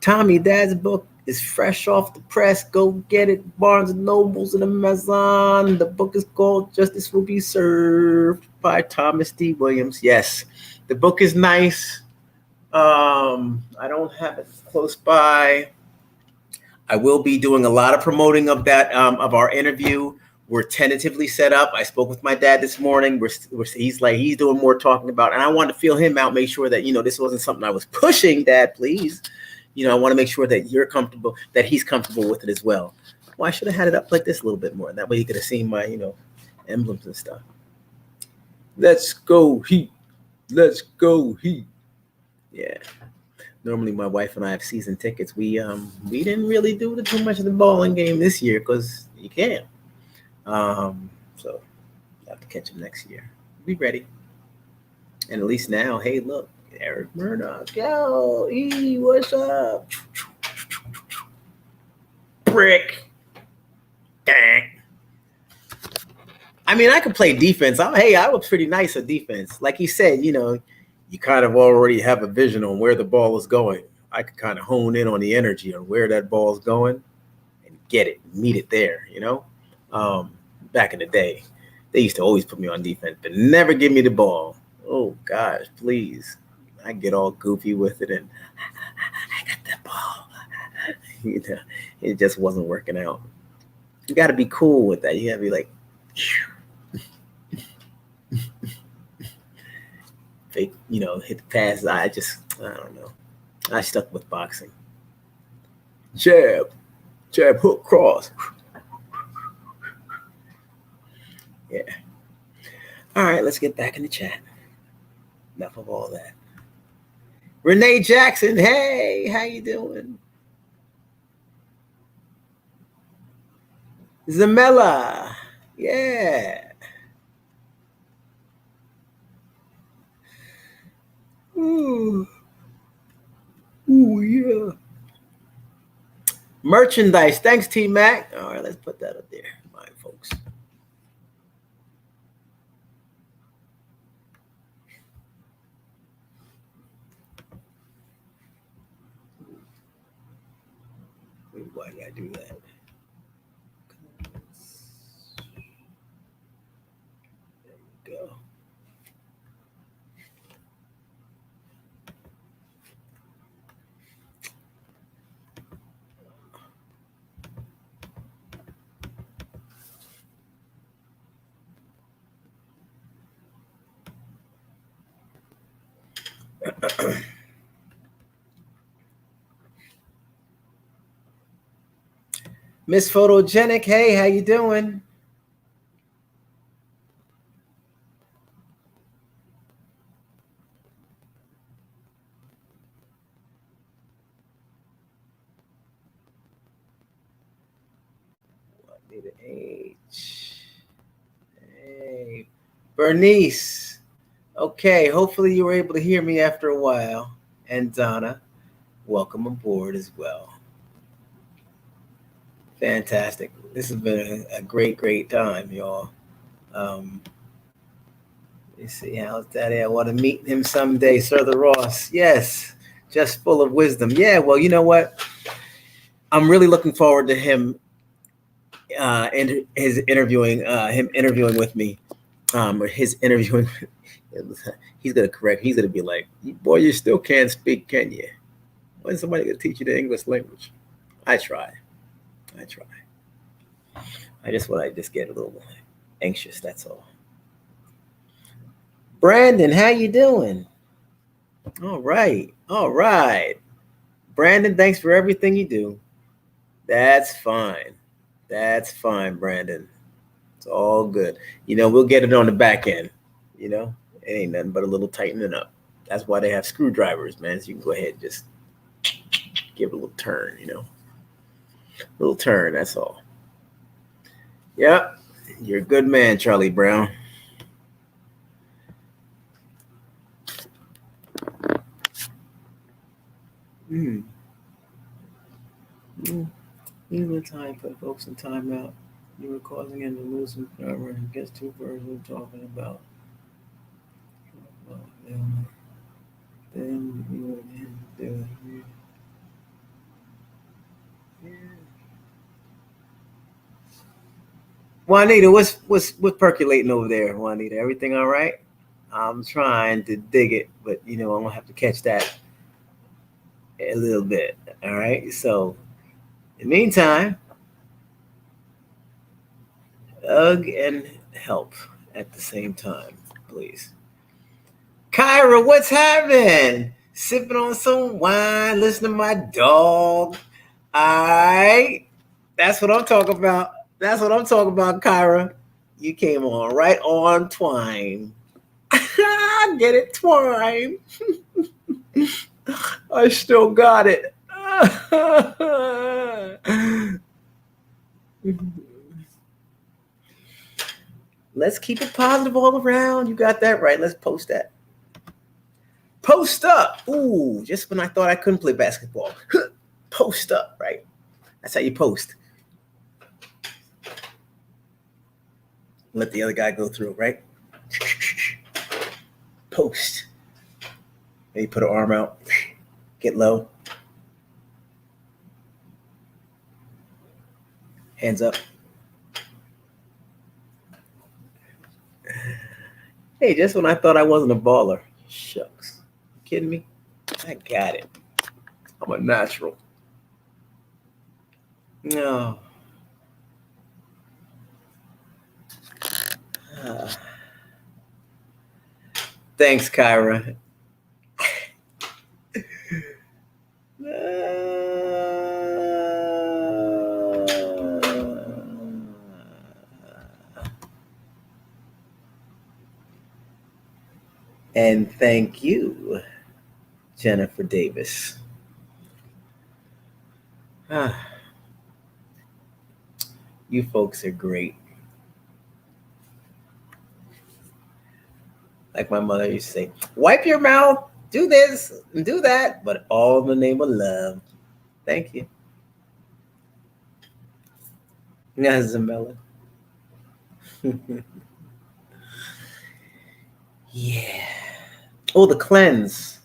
Tommy, Dad's book is fresh off the press. Go get it. Barnes and Nobles and Amazon. The book is called Justice Will Be Served by Thomas D. Williams. Yes, the book is nice. I don't have it close by. I will be doing a lot of promoting of that, of our interview. We're tentatively set up. I spoke with my dad this morning. He's doing more talking about, and I wanted to feel him out, make sure that, this wasn't something I was pushing, Dad, please. I want to make sure that you're comfortable, that he's comfortable with it as well. Well, I should have had it up like this a little bit more. That way he could have seen my, emblems and stuff. Let's go Heat. Let's go Heat. Yeah. Normally my wife and I have season tickets. We didn't really do too much of the bowling game this year because you can't. So I'll have to catch him next year. Be ready. And at least now, hey, look, Erick Murdock. Yo, what's up? Brick. Dang. I could play defense. I was pretty nice at defense. Like he said, you kind of already have a vision on where the ball is going. I could kind of hone in on the energy on where that ball is going and get it, meet it there, Back in the day, they used to always put me on defense, but never give me the ball. Oh, gosh, please. I get all goofy with it, and I got that ball. It just wasn't working out. You got to be cool with that. You got to be like, fake, hit the pass. I don't know. I stuck with boxing. Jab, jab, hook, cross. Yeah. All right, let's get back in the chat. Enough of all that. Renee Jackson, hey, how you doing? Zamella, yeah. Ooh, yeah. Merchandise, thanks T-Mac. All right, let's put that up there, fine folks. Why did I do that? There we go. Miss Photogenic, hey, how you doing? Need an H. Hey, Bernice. Okay, hopefully you were able to hear me after a while. And Donna, welcome aboard as well. Fantastic. This has been a great, great time, y'all. Let me see, how's Daddy? I want to meet him someday, Sir the Ross. Yes, just full of wisdom. Yeah, well, you know what? I'm really looking forward to him and his interviewing, him interviewing with me, or his interviewing. He's gonna correct. He's gonna be like, "Boy, you still can't speak, can you? When's somebody gonna teach you the English language?" I try. I just get a little anxious. That's all. Brandon, how you doing? All right. Brandon, thanks for everything you do. That's fine, Brandon. It's all good. We'll get it on the back end. It ain't nothing but a little tightening up. That's why they have screwdrivers, man. So you can go ahead and just give it a little turn, little turn, that's all. Yep, you're a good man, Charlie Brown. Use the time, put folks in timeout. You were causing him to lose some power. I guess two birds we're talking about. Then you would Juanita, what's percolating over there, Juanita? Everything all right? I'm trying to dig it, but I'm gonna have to catch that a little bit. All right. So in the meantime, hug and help at the same time, please. Kyra, what's happening? Sipping on some wine, listening to my dog. All right. That's what I'm talking about. Kyra. You came on right on twine. Get it, twine. I still got it. Let's keep it positive all around. You got that right. Let's post that. Post up. Ooh, just when I thought I couldn't play basketball. Post up, right? That's how you post. Let the other guy go through, right? Post. Maybe put an arm out. Get low. Hands up. Hey, just when I thought I wasn't a baller. Shucks. You kidding me? I got it. I'm a natural. No. Thanks, Kyra. And thank you, Jennifer Davis. You folks are great. Like my mother used to say, wipe your mouth, do this, and do that, but all in the name of love. Thank you. Yeah, Zamella. Yeah. Oh, the cleanse.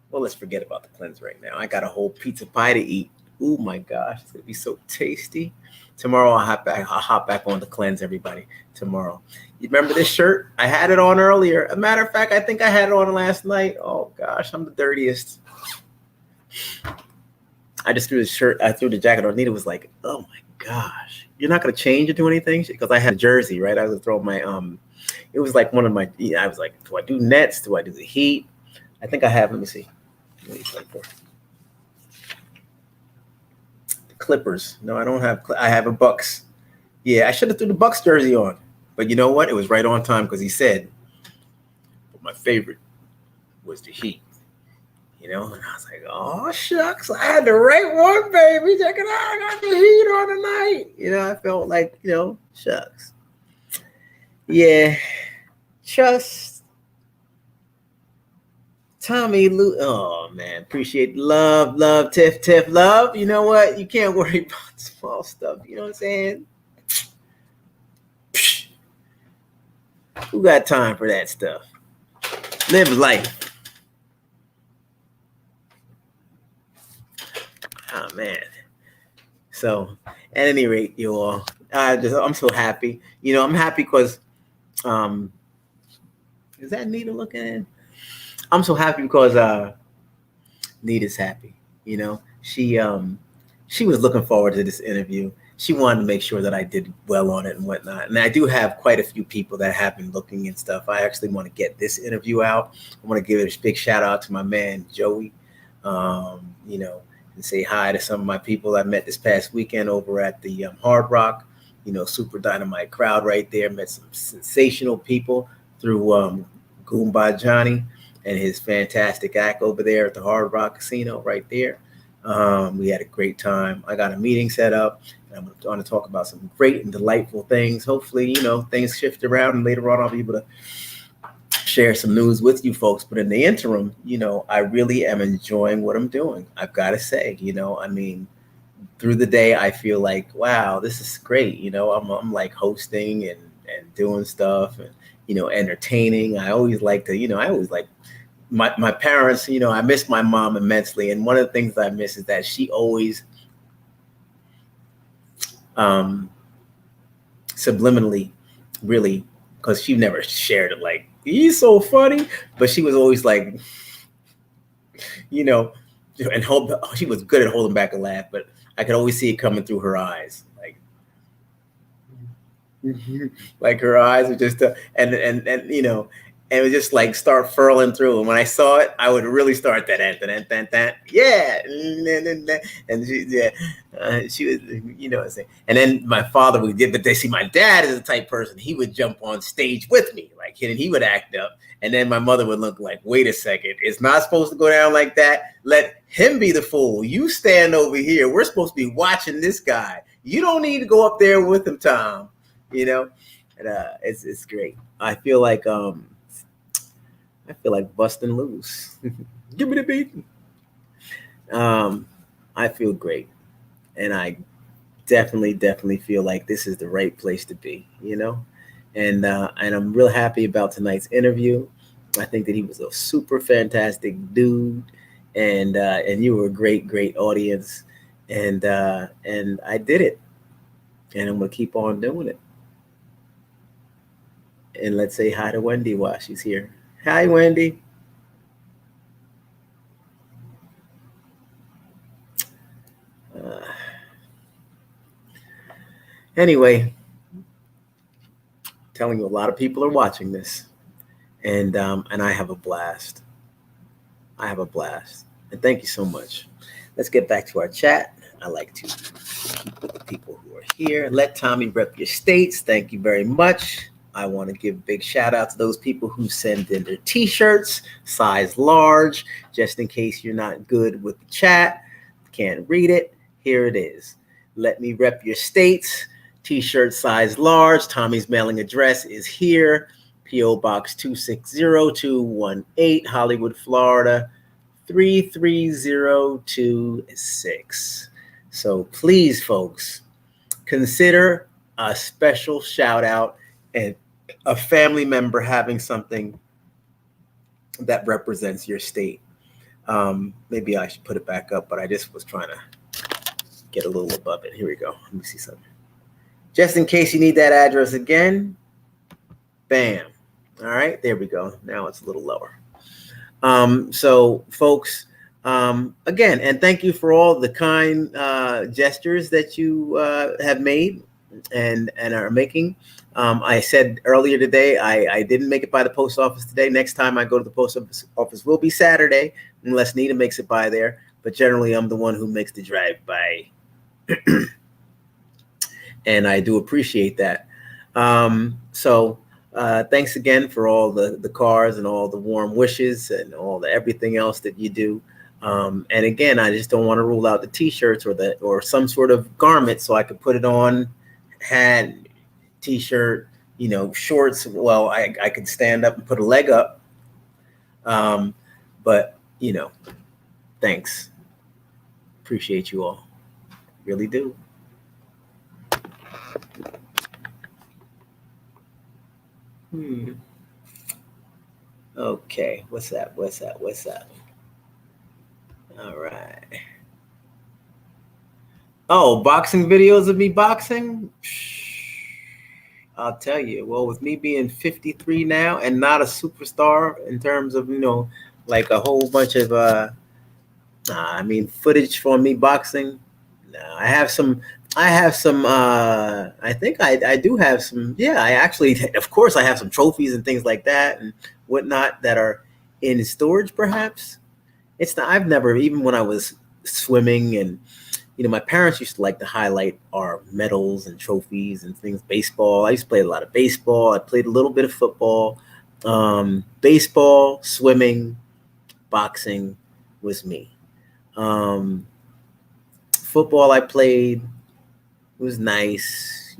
Well, let's forget about the cleanse right now. I got a whole pizza pie to eat. Oh my gosh, it's gonna be so tasty. Tomorrow I'll hop back on the cleanse, everybody. Tomorrow. You remember this shirt? I had it on earlier. As a matter of fact, I think I had it on last night. Oh gosh, I'm the dirtiest. I just threw the shirt, I threw the jacket on. Nita was like, oh my gosh, you're not gonna change or do anything? Because I had a jersey, right? I was throwing my it was like one of my, I was like, do I do Nets? Do I do the Heat? I think I have, let me see. What are you playing for? The Clippers. No, I don't have, I have a Bucks. Yeah, I should have threw the Bucks jersey on. But you know what? It was right on time because he said, but my favorite was the Heat. You know, and I was like, oh, shucks, I had the right one, baby. Check it out. I got the Heat on tonight. You know, I felt like, you know, shucks. Yeah. Trust Tommy Lou. Oh, man. Appreciate love, Tiff, love. You know what? You can't worry about small stuff. You know what I'm saying? Who got time for that stuff? Live life. Oh man. So at any rate, you all, I'm so happy. You know, I'm happy because is that Nita looking in? I'm so happy because Nita's happy. You know, she was looking forward to this interview. She wanted to make sure that I did well on it and whatnot. And I do have quite a few people that have been looking and stuff. I actually want to get this interview out. I want to give a big shout out to my man Joey. You know, and say hi to some of my people I met this past weekend over at the Hard Rock. You know, super dynamite crowd right there. Met some sensational people through Goomba Johnny and his fantastic act over there at the Hard Rock Casino right there. We had a great time. I got a meeting set up, and I'm going to talk about some great and delightful things. Hopefully, you know, things shift around, and later on I'll be able to share some news with you folks. But in the interim, you know, I really am enjoying what I'm doing. I've got to say, you know, I mean, through the day, I feel like, wow, this is great. You know, I'm like hosting and doing stuff and, you know, entertaining. I always like to, you know, I always like my parents, you know, I miss my mom immensely. And one of the things that I miss is that she always subliminally, really, because she never shared it like, he's so funny, but she was always like, you know, and she was good at holding back a laugh, but I could always see it coming through her eyes, like her eyes were just, and you know, and it would just like start furling through. And when I saw it, I would really start that, yeah, and she was, you know what I'm saying. And then my father would get, but they see my dad is the type person, he would jump on stage with me, like, and he would act up. And then my mother would look like, wait a second, it's not supposed to go down like that. Let him be the fool. You stand over here. We're supposed to be watching this guy. You don't need to go up there with him, Tom. You know, and it's great. I feel like busting loose. Give me the beat. I feel great, and I definitely feel like this is the right place to be. You know, and I'm real happy about tonight's interview. I think that he was a super fantastic dude, and you were a great audience, and I did it, and I'm gonna keep on doing it. And let's say hi to Wendy while she's here. Hi, Wendy. Anyway, telling you a lot of people are watching this, and I have a blast. And thank you so much. Let's get back to our chat. I like to keep with the people who are here. Let Tommy rep your states. Thank you very much. I want to give big shout out to those people who send in their t-shirts, size large, just in case you're not good with the chat, can't read it. Here it is. Let me rep your states. T-shirt size large. Tommy's mailing address is here. P.O. Box 260218, Hollywood, Florida 33026. So please, folks, consider a special shout out and a family member having something that represents your state. Maybe I should put it back up, but I just was trying to get a little above it. Here we go. Let me see something. Just in case you need that address again, bam. All right, there we go. Now it's a little lower. So folks, again, and thank you for all the kind gestures that you have made and are making. I said earlier today, I didn't make it by the post office today. Next time I go to the post office will be Saturday, unless Nita makes it by there. But generally, I'm the one who makes the drive by. And I do appreciate that. So thanks again for all the cards and all the warm wishes and all the everything else that you do. And again, I just don't want to rule out the t-shirts or some sort of garment so I could put it on, hat, t-shirt, shorts. Well, I could stand up and put a leg up. But thanks. Appreciate you all. Really do. Okay, what's that? All right. Oh, boxing videos of me boxing? I'll tell you. Well, with me being 53 now and not a superstar in terms of, like a whole bunch of footage for me boxing. No, I have some, I think I do have some. Yeah, I actually, of course, I have some trophies and things like that and whatnot that are in storage, perhaps. It's not, I've never, even when I was swimming and, my parents used to like to highlight our medals and trophies and things, baseball. I used to play a lot of baseball. I played a little bit of football, baseball, swimming, boxing was me. Football I played. It was nice,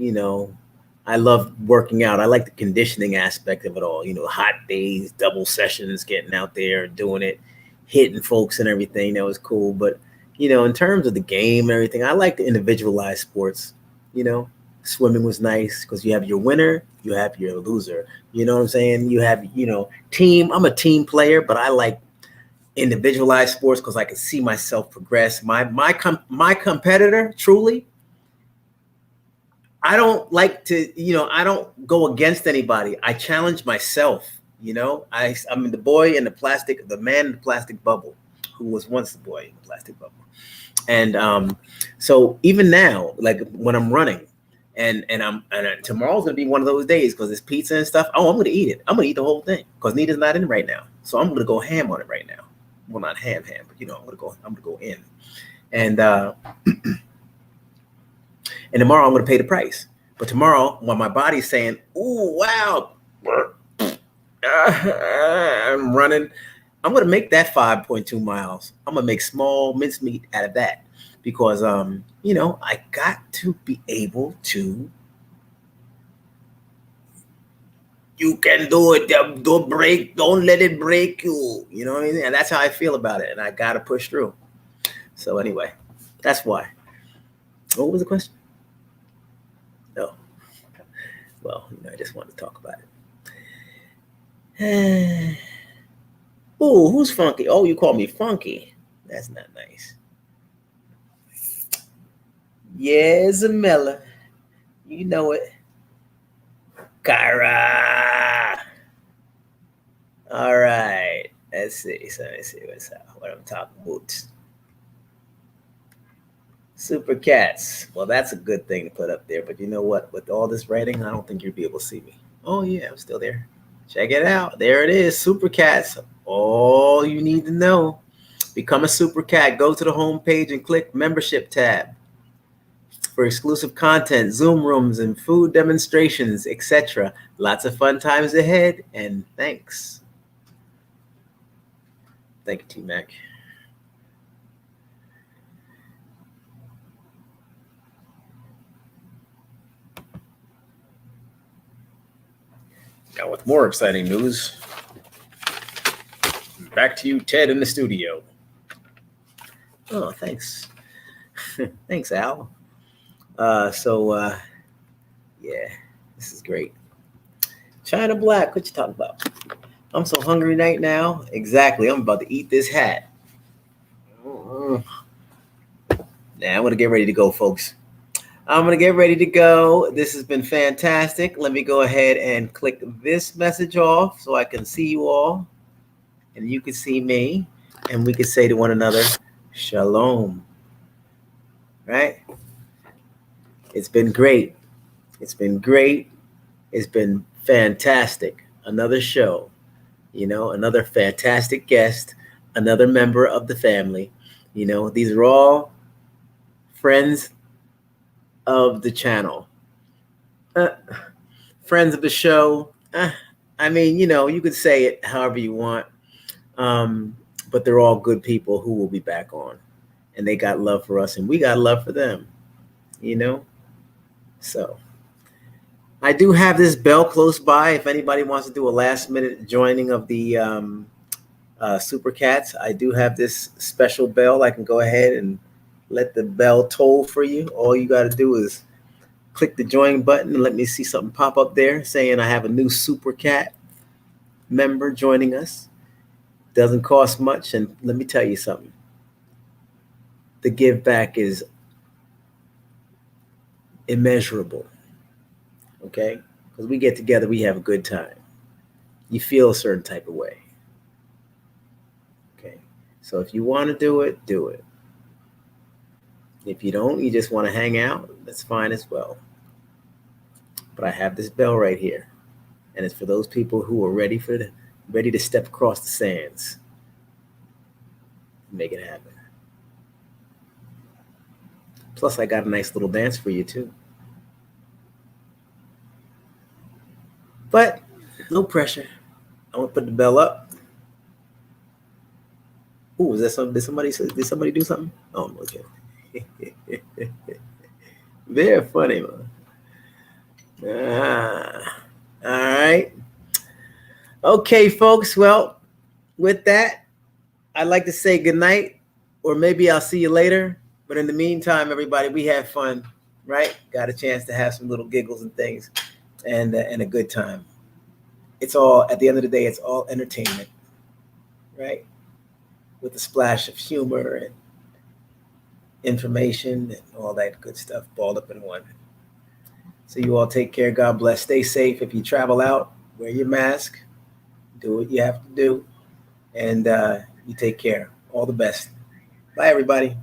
I love working out. I like the conditioning aspect of it all, hot days, double sessions, getting out there, doing it, hitting folks and everything. That was cool. But, in terms of the game and everything, I like the individualized sports. Swimming was nice because you have your winner, you have your loser. You know what I'm saying? You have, team. I'm a team player, but I like individualized sports because I can see myself progress. My competitor, truly, I don't like to, I don't go against anybody. I challenge myself, I'm the man in the plastic bubble who was once the boy in the plastic bubble. And so even now, like when I'm running and tomorrow's going to be one of those days because it's pizza and stuff. Oh, I'm going to eat it. I'm going to eat the whole thing because Nita's not in right now. So I'm going to go ham on it right now. Well, not ham, but I'm going to go in. And tomorrow I'm going to pay the price. But tomorrow, when my body's saying, "Ooh, wow, I'm running," I'm going to make that 5.2 miles. I'm going to make small mincemeat out of that because, I got to be able to. You can do it. Don't break. Don't let it break you. You know what I mean? And that's how I feel about it. And I got to push through. So anyway, that's why. What was the question? No. Well, I just wanted to talk about it. Oh, who's funky? Oh, you call me funky. That's not nice. Yeah, Zamella. You know it. Kyra. All right. Let's see. So let's see what I'm talking about. Super Cats. Well, that's a good thing to put up there. But you know what? With all this writing, I don't think you'll be able to see me. Oh, yeah, I'm still there. Check it out. There it is. Super Cats. All you need to know. Become a Super Cat. Go to the home page and click membership tab. for exclusive content, Zoom rooms, and food demonstrations, etc. Lots of fun times ahead, and thanks. Thank you, T-Mac. Now with more exciting news, back to you, Ted, in the studio. Oh, thanks. Thanks, Al. Yeah, this is great. China Black, what you talking about? I'm so hungry right now. Exactly, I'm about to eat this hat. Now I'm gonna get ready to go, folks. I'm gonna get ready to go. This has been fantastic. Let me go ahead and click this message off so I can see you all, and you can see me, and we can say to one another, Shalom. Right? It's been great. It's been great. It's been fantastic. Another show, another fantastic guest, another member of the family. These are all friends of the channel, friends of the show. You could say it however you want, but they're all good people who will be back on, and they got love for us, and we got love for them. So I do have this bell close by. If anybody wants to do a last minute joining of the Super Cats, I do have this special bell. I can go ahead and let the bell toll for you. All you got to do is click the join button and let me see something pop up there saying I have a new Super Cat member joining us. Doesn't cost much. And let me tell you something. The give back is immeasurable. Okay? Because we get together, we have a good time. You feel a certain type of way. Okay? So if you want to do it, do it. If you don't, you just want to hang out, that's fine as well. But I have this bell right here, and it's for those people who are ready to step across the sands. Make it happen. Plus, I got a nice little dance for you too. But no pressure. I'm gonna put the bell up. Ooh, is that something? Did somebody do something? Oh, okay. Very funny, man. All right. Okay, folks. Well, with that, I'd like to say good night, or maybe I'll see you later. But in the meantime, everybody, we have fun, right? Got a chance to have some little giggles and things, and a good time. It's all, at the end of the day, it's all entertainment, right? With a splash of humor and information and all that good stuff balled up in one. So you all take care. God bless. Stay safe. If you travel out, wear your mask. Do what you have to do. And you take care. All the best. Bye, everybody.